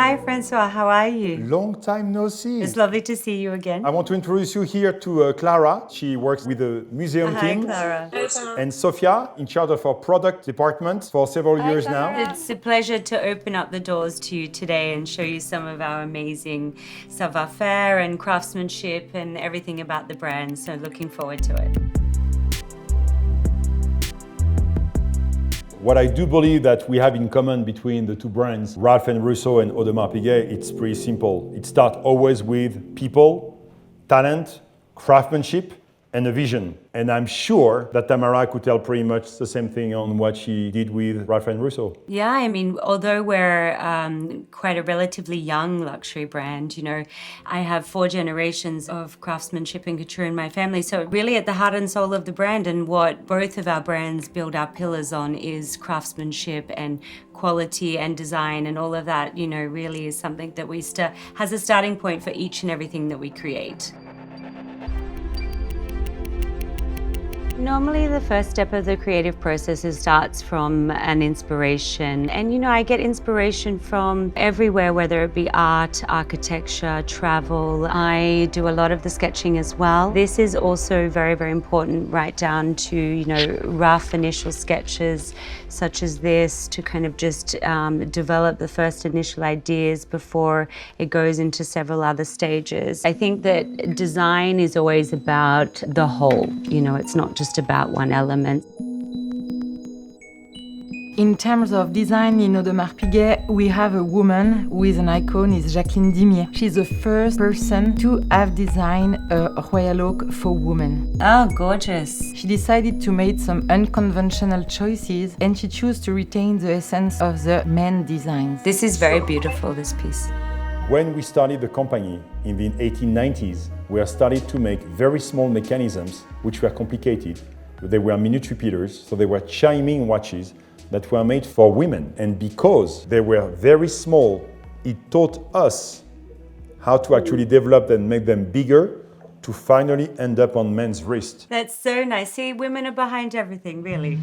Hi, Francois. How are you? Long time no see. It's lovely to see you again. I want to introduce you here to Clara. She works with the museum team. Hi, Clara. And Sofia, in charge of our product department for several years now. It's a pleasure to open up the doors to you today and show you some of our amazing savoir-faire and craftsmanship and everything about the brand. So looking forward to it. What I do believe that we have in common between the two brands, Ralph and Russo and Audemars Piguet, it's pretty simple. It starts always with people, talent, craftsmanship, and a vision. And I'm sure that Tamara could tell pretty much the same thing on what she did with Ralph and Russo. Yeah, I mean, although we're quite a relatively young luxury brand, you know, I have 4 generations of craftsmanship and couture in my family. So really at the heart and soul of the brand, and what both of our brands build our pillars on, is craftsmanship and quality and design, and all of that, you know, really is something that has a starting point for each and everything that we create. Normally, the first step of the creative process starts from an inspiration. And, you know, I get inspiration from everywhere, whether it be art, architecture, travel. I do a lot of the sketching as well. This is also very, very important, right down to, you know, rough initial sketches such as this, to kind of just develop the first initial ideas before it goes into several other stages. I think that design is always about the whole, you know, it's not just about one element. In terms of design in Audemars Piguet, we have a woman who is an icon, is Jacqueline Dimier. She's the first person to have designed a royal oak for women. Oh, gorgeous. She decided to make some unconventional choices, and she chose to retain the essence of the men designs. This is very beautiful, this piece. When we started the company in the 1890s, we started to make very small mechanisms which were complicated. They were minute repeaters, so they were chiming watches that were made for women. And because they were very small, it taught us how to actually develop and make them bigger to finally end up on men's wrist. That's so nice. See, women are behind everything, really.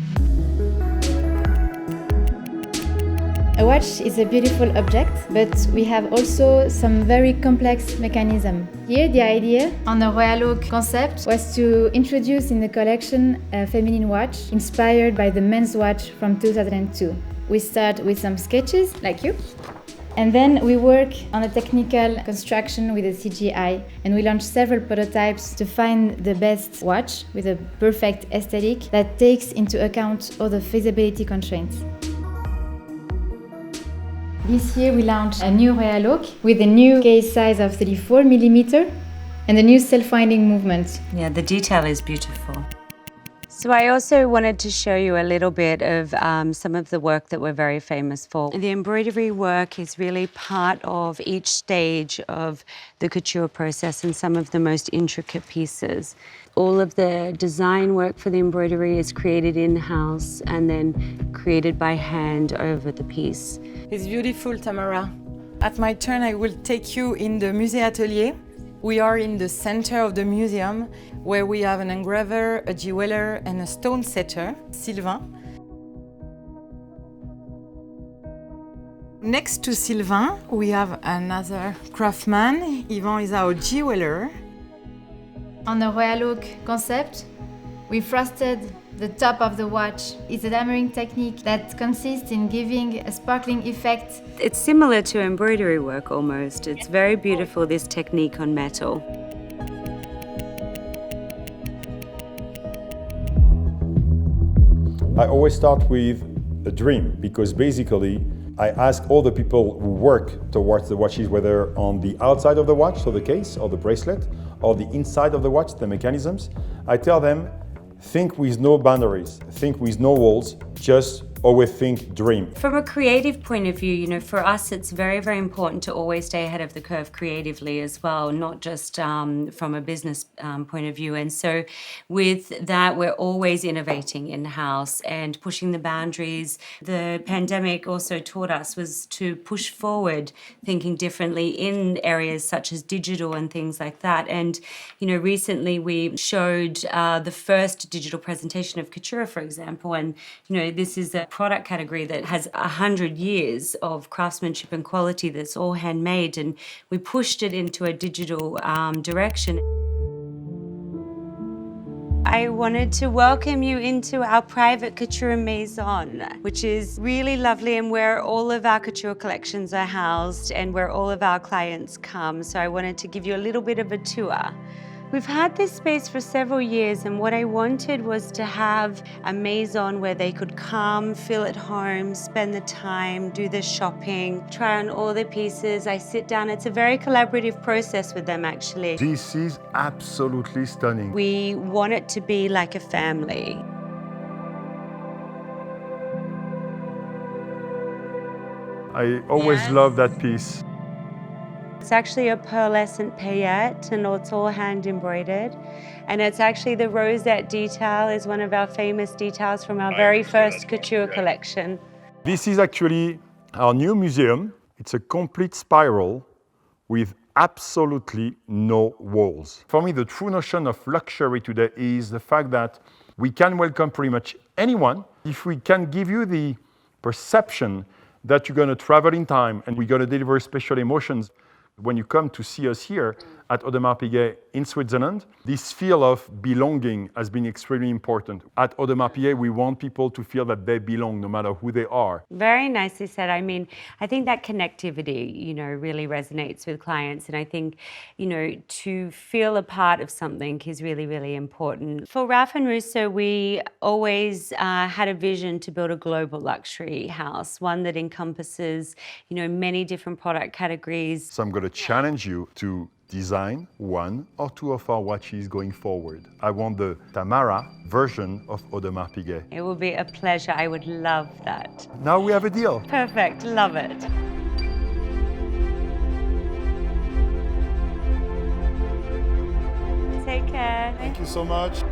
A watch is a beautiful object, but we have also some very complex mechanism. Here, the idea on the Royal Oak concept was to introduce in the collection a feminine watch inspired by the men's watch from 2002. We start with some sketches, like you, and then we work on a technical construction with a CGI, and we launch several prototypes to find the best watch with a perfect aesthetic that takes into account all the feasibility constraints. This year we launched a new Royal Oak with a new case size of 34mm and a new self-winding movement. Yeah, the detail is beautiful. So I also wanted to show you a little bit of some of the work that we're very famous for. The embroidery work is really part of each stage of the couture process and some of the most intricate pieces. All of the design work for the embroidery is created in-house and then created by hand over the piece. It's beautiful, Tamara. At my turn, I will take you in the Musée Atelier. We are in the center of the museum, where we have an engraver, a jeweler, and a stone setter, Sylvain. Next to Sylvain, we have another craftsman. Yvan is our jeweler. On the Royal Oak concept, we frosted the top of the watch. It's a dammering technique that consists in giving a sparkling effect. It's similar to embroidery work almost. It's very beautiful, this technique on metal. I always start with a dream, because basically I ask all the people who work towards the watches, whether on the outside of the watch, so the case or the bracelet, or the inside of the watch, the mechanisms, I tell them, think with no boundaries, think with no walls, just always think dream. From a creative point of view, you know, for us, it's very, very important to always stay ahead of the curve creatively as well, not just from a business point of view. And so with that, we're always innovating in-house and pushing the boundaries. The pandemic also taught us was to push forward, thinking differently in areas such as digital and things like that. And, you know, recently we showed the first digital presentation of couture, for example, and, you know, this is a product category that has 100 years of craftsmanship and quality that's all handmade, and we pushed it into a digital direction. I wanted to welcome you into our private couture maison, which is really lovely and where all of our couture collections are housed and where all of our clients come. So I wanted to give you a little bit of a tour. We've had this space for several years, and what I wanted was to have a maison where they could come, feel at home, spend the time, do the shopping, try on all the pieces. I sit down. It's a very collaborative process with them, actually. This is absolutely stunning. We want it to be like a family. I always love that piece. It's actually a pearlescent paillette, and it's all hand embroidered. And it's actually the rosette detail is one of our famous details from our very first couture collection. This is actually our new museum. It's a complete spiral with absolutely no walls. For me, the true notion of luxury today is the fact that we can welcome pretty much anyone if we can give you the perception that you're going to travel in time and we're going to deliver special emotions. When you come to see us here at Audemars Piguet in Switzerland, this feel of belonging has been extremely important. At Audemars Piguet, we want people to feel that they belong no matter who they are. Very nicely said. I mean, I think that connectivity, really resonates with clients. And I think, to feel a part of something is really, really important. For Ralph and Russo, we always had a vision to build a global luxury house, one that encompasses, many different product categories. So I'm going to challenge you to design one or two of our watches going forward. I want the Tamara version of Audemars Piguet. It will be a pleasure. I would love that. Now we have a deal. Perfect. Love it. Take care. Thank you so much.